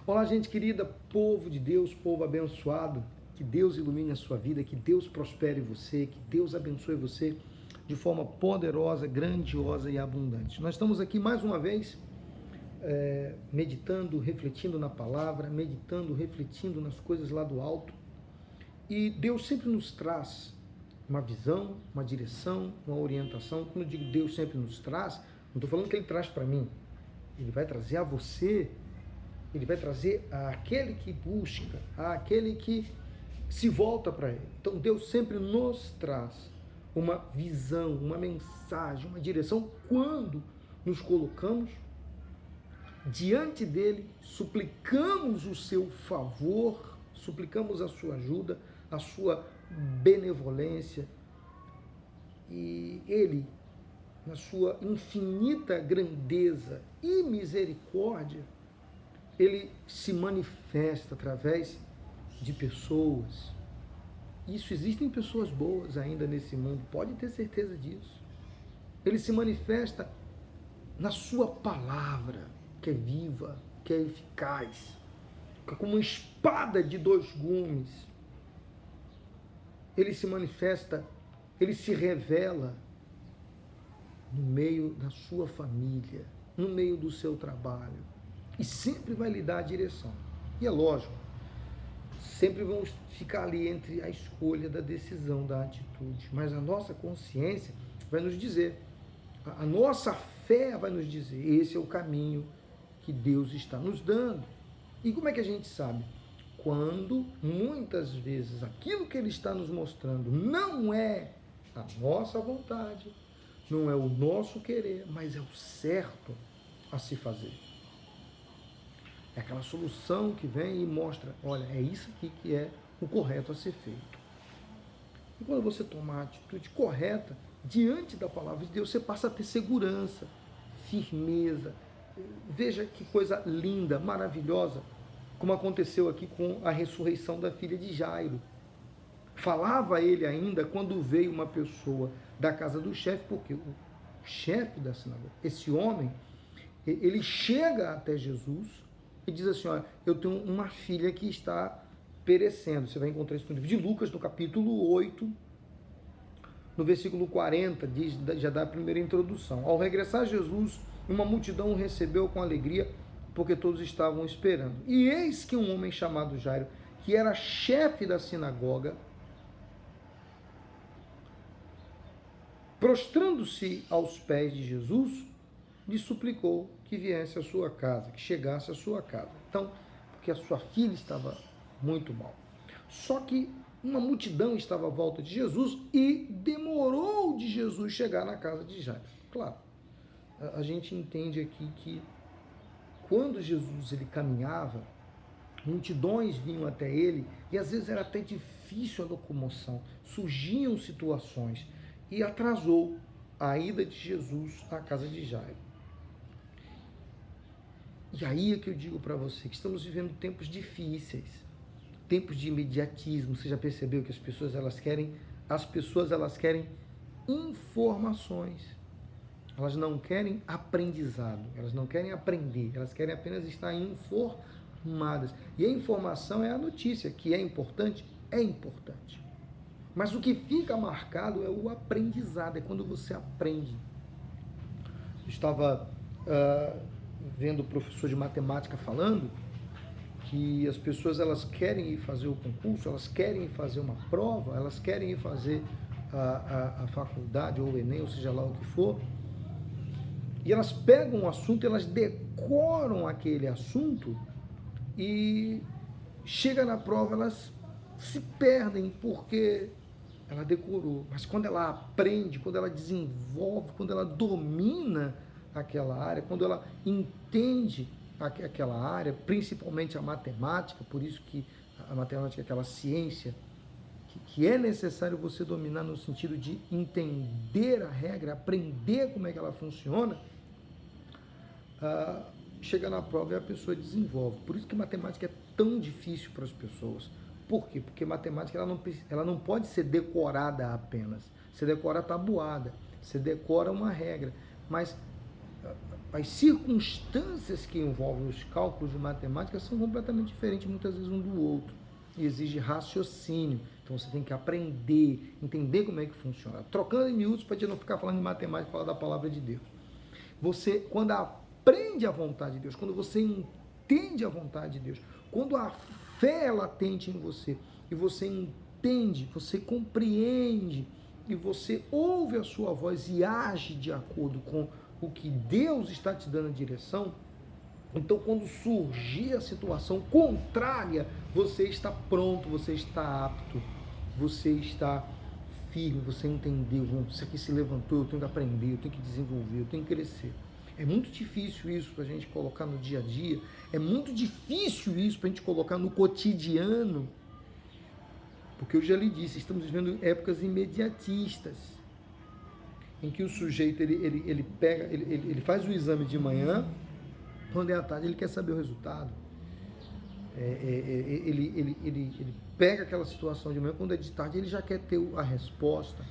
Olá, gente querida, povo de Deus, povo abençoado, que Deus ilumine a sua vida, que Deus prospere você, que Deus abençoe você de forma poderosa, grandiosa e abundante. Nós estamos aqui mais uma vez meditando, refletindo na palavra, meditando, refletindo nas coisas lá do alto. E Deus sempre nos traz uma visão, uma direção, uma orientação. Quando eu digo Deus sempre nos traz, não estou falando que Ele traz para mim. Ele vai trazer a você, Ele vai trazer àquele que busca, àquele que se volta para Ele. Então Deus sempre nos traz uma visão, uma mensagem, uma direção quando nos colocamos diante dele, suplicamos o seu favor, suplicamos a sua ajuda, a sua benevolência, e ele, na sua infinita grandeza e misericórdia, ele se manifesta através de pessoas. Isso, existem pessoas boas ainda nesse mundo, pode ter certeza disso. Ele se manifesta na sua palavra, que é viva, que é eficaz, que é como uma espada de dois gumes. Ele se manifesta, ele se revela no meio da sua família, no meio do seu trabalho, e sempre vai lhe dar a direção. E é lógico, sempre vamos ficar ali entre a escolha da decisão, da atitude, mas a nossa consciência vai nos dizer, a nossa fé vai nos dizer, esse é o caminho que Deus está nos dando. E como é que a gente sabe? Quando muitas vezes aquilo que Ele está nos mostrando não é a nossa vontade, não é o nosso querer, mas é o certo a se fazer. É aquela solução que vem e mostra, olha, é isso aqui que é o correto a ser feito. E quando você tomar a atitude correta, diante da palavra de Deus, você passa a ter segurança, firmeza. Veja que coisa linda, maravilhosa, como aconteceu aqui com a ressurreição da filha de Jairo. Falava ele ainda quando veio uma pessoa da casa do chefe, porque o chefe da sinagoga, esse homem, ele chega até Jesus e diz assim, olha, eu tenho uma filha que está perecendo. Você vai encontrar isso no livro de Lucas, no capítulo 8, no versículo 40, diz, já dá a primeira introdução. Ao regressar Jesus, uma multidão o recebeu com alegria, porque todos estavam esperando. E eis que um homem chamado Jairo, que era chefe da sinagoga, prostrando-se aos pés de Jesus, lhe suplicou que viesse à sua casa, que chegasse à sua casa. Então, porque a sua filha estava muito mal. Só que uma multidão estava à volta de Jesus e demorou de Jesus chegar na casa de Jairo. Claro, a gente entende aqui que quando Jesus ele caminhava, multidões vinham até ele e às vezes era até difícil a locomoção, surgiam situações e atrasou a ida de Jesus à casa de Jairo. E aí é que eu digo para você que estamos vivendo tempos difíceis, tempos de imediatismo. Você já percebeu que as pessoas elas querem informações. Elas não querem aprendizado, elas não querem aprender, elas querem apenas estar informadas. E a informação é a notícia, que é importante, é importante. Mas o que fica marcado é o aprendizado, é quando você aprende. Eu estava vendo o professor de matemática falando que as pessoas elas querem ir fazer o concurso, elas querem ir fazer uma prova, elas querem ir fazer a faculdade ou o Enem, ou seja lá o que for, e elas pegam um assunto, elas decoram aquele assunto e chega na prova, elas se perdem porque ela decorou. Mas quando ela aprende, quando ela desenvolve, quando ela domina aquela área, quando ela entende aquela área, principalmente a matemática, por isso que a matemática é aquela ciência que é necessário você dominar no sentido de entender a regra, aprender como é que ela funciona, chega na prova e a pessoa desenvolve. Por isso que matemática é tão difícil para as pessoas. Por quê? Porque matemática ela não pode ser decorada apenas. Você decora a tabuada, você decora uma regra, mas as circunstâncias que envolvem os cálculos de matemática são completamente diferentes, muitas vezes, um do outro. E exige raciocínio. Então você tem que aprender, entender como é que funciona. Trocando em miúdos para a gente não ficar falando de matemática, falar da palavra de Deus. Você, quando aprende a vontade de Deus, quando você entende a vontade de Deus, quando a fé é latente em você, e você entende, você compreende, e você ouve a sua voz e age de acordo com o que Deus está te dando a direção, então quando surgir a situação contrária, você está pronto, você está apto, você está firme, você entendeu, isso aqui se levantou, eu tenho que aprender, eu tenho que desenvolver, eu tenho que crescer. É muito difícil isso para a gente colocar no dia a dia, é muito difícil isso para a gente colocar no cotidiano, porque eu já lhe disse, estamos vivendo épocas imediatistas, em que o sujeito ele faz o exame de manhã, quando é à tarde ele quer saber o resultado. Ele pega aquela situação de manhã, quando é de tarde ele já quer ter a resposta.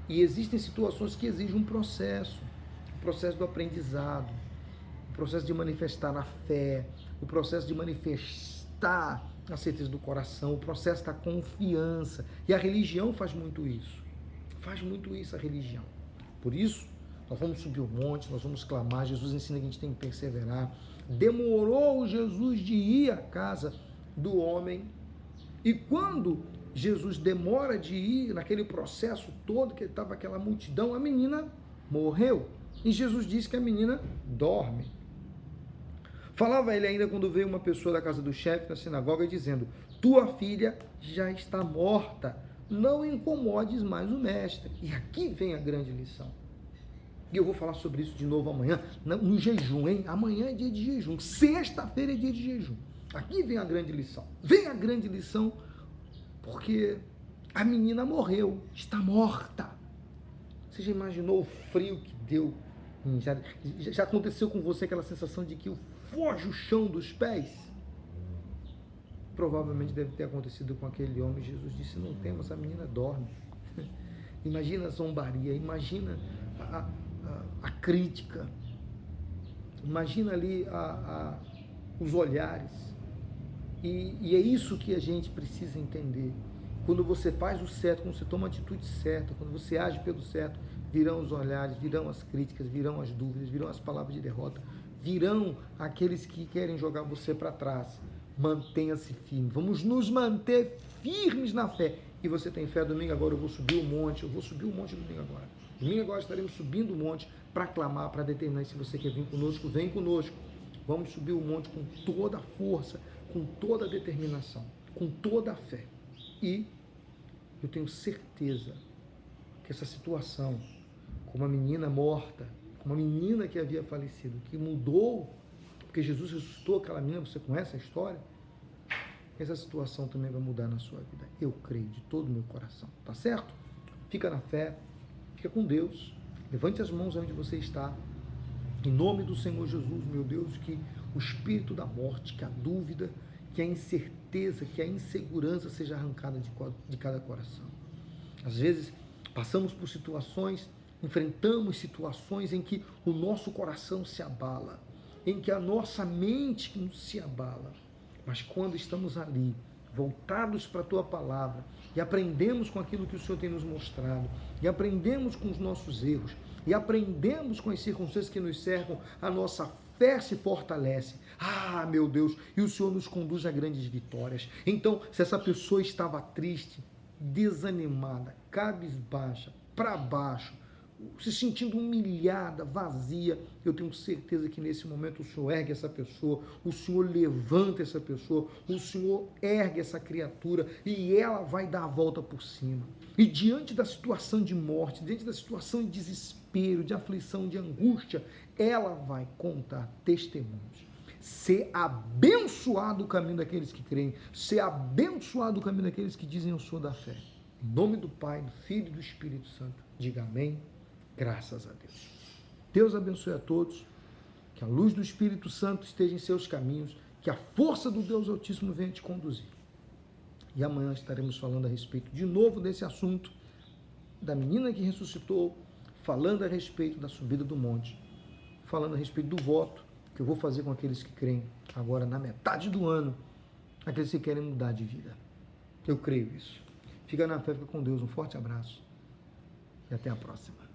E existem situações que exigem um processo, o processo do aprendizado, o processo de manifestar a fé, o processo de manifestar a certeza do coração, o processo da confiança. E a religião faz muito isso a religião. Por isso, nós vamos subir o monte, nós vamos clamar. Jesus ensina que a gente tem que perseverar. Demorou Jesus de ir à casa do homem. E quando Jesus demora de ir, naquele processo todo, que estava aquela multidão, a menina morreu. E Jesus disse que a menina dorme. Falava ele ainda quando veio uma pessoa da casa do chefe na sinagoga dizendo: tua filha já está morta, não incomodes mais o mestre. E aqui vem a grande lição. E eu vou falar sobre isso de novo amanhã, no jejum, hein? Amanhã é dia de jejum, sexta-feira é dia de jejum. Aqui vem a grande lição. Vem a grande lição, porque a menina morreu, está morta. Você já imaginou o frio que deu? Já aconteceu com você aquela sensação de que foge o chão dos pés? Provavelmente deve ter acontecido com aquele homem. Jesus disse: não temos, a menina dorme. Imagina a zombaria, imagina a crítica, imagina ali os olhares. E é isso que a gente precisa entender. Quando você faz o certo, quando você toma a atitude certa, quando você age pelo certo, virão os olhares, virão as críticas, virão as dúvidas, virão as palavras de derrota, virão aqueles que querem jogar você para trás. Mantenha-se firme, vamos nos manter firmes na fé. E você tem fé? Domingo agora eu vou subir o monte, domingo agora. Domingo agora estaremos subindo o monte para clamar, para determinar. Se você quer vir conosco, vem conosco. Vamos subir o monte com toda a força, com toda a determinação, com toda a fé. E eu tenho certeza que essa situação, com uma menina morta, com uma menina que havia falecido, que mudou, porque Jesus ressuscitou aquela menina, você conhece a história? Essa situação também vai mudar na sua vida. Eu creio de todo o meu coração, tá certo? Fica na fé, fica com Deus, levante as mãos onde você está, em nome do Senhor Jesus, meu Deus, que o espírito da morte, que a dúvida, que a incerteza, que a insegurança seja arrancada de cada coração. Às vezes, passamos por situações, enfrentamos situações em que o nosso coração se abala, em que a nossa mente se abala. Mas quando estamos ali, voltados para a Tua Palavra, e aprendemos com aquilo que o Senhor tem nos mostrado, e aprendemos com os nossos erros, e aprendemos com as circunstâncias que nos cercam, a nossa fé se fortalece. Ah, meu Deus, e o Senhor nos conduz a grandes vitórias. Então, se essa pessoa estava triste, desanimada, cabisbaixa, para baixo, se sentindo humilhada, vazia, eu tenho certeza que nesse momento o Senhor ergue essa pessoa, o Senhor levanta essa pessoa, o Senhor ergue essa criatura e ela vai dar a volta por cima. E diante da situação de morte, diante da situação de desespero, de aflição, de angústia, ela vai contar testemunhos. Ser abençoado o caminho daqueles que creem, ser abençoado o caminho daqueles que dizem eu sou da fé. Em nome do Pai, do Filho e do Espírito Santo, diga amém. Graças a Deus. Deus abençoe a todos, que a luz do Espírito Santo esteja em seus caminhos, que a força do Deus Altíssimo venha te conduzir. E amanhã estaremos falando a respeito de novo desse assunto, da menina que ressuscitou, falando a respeito da subida do monte, falando a respeito do voto que eu vou fazer com aqueles que creem agora na metade do ano, aqueles que querem mudar de vida. Eu creio isso. Fica na fé, fica com Deus. Um forte abraço e até a próxima.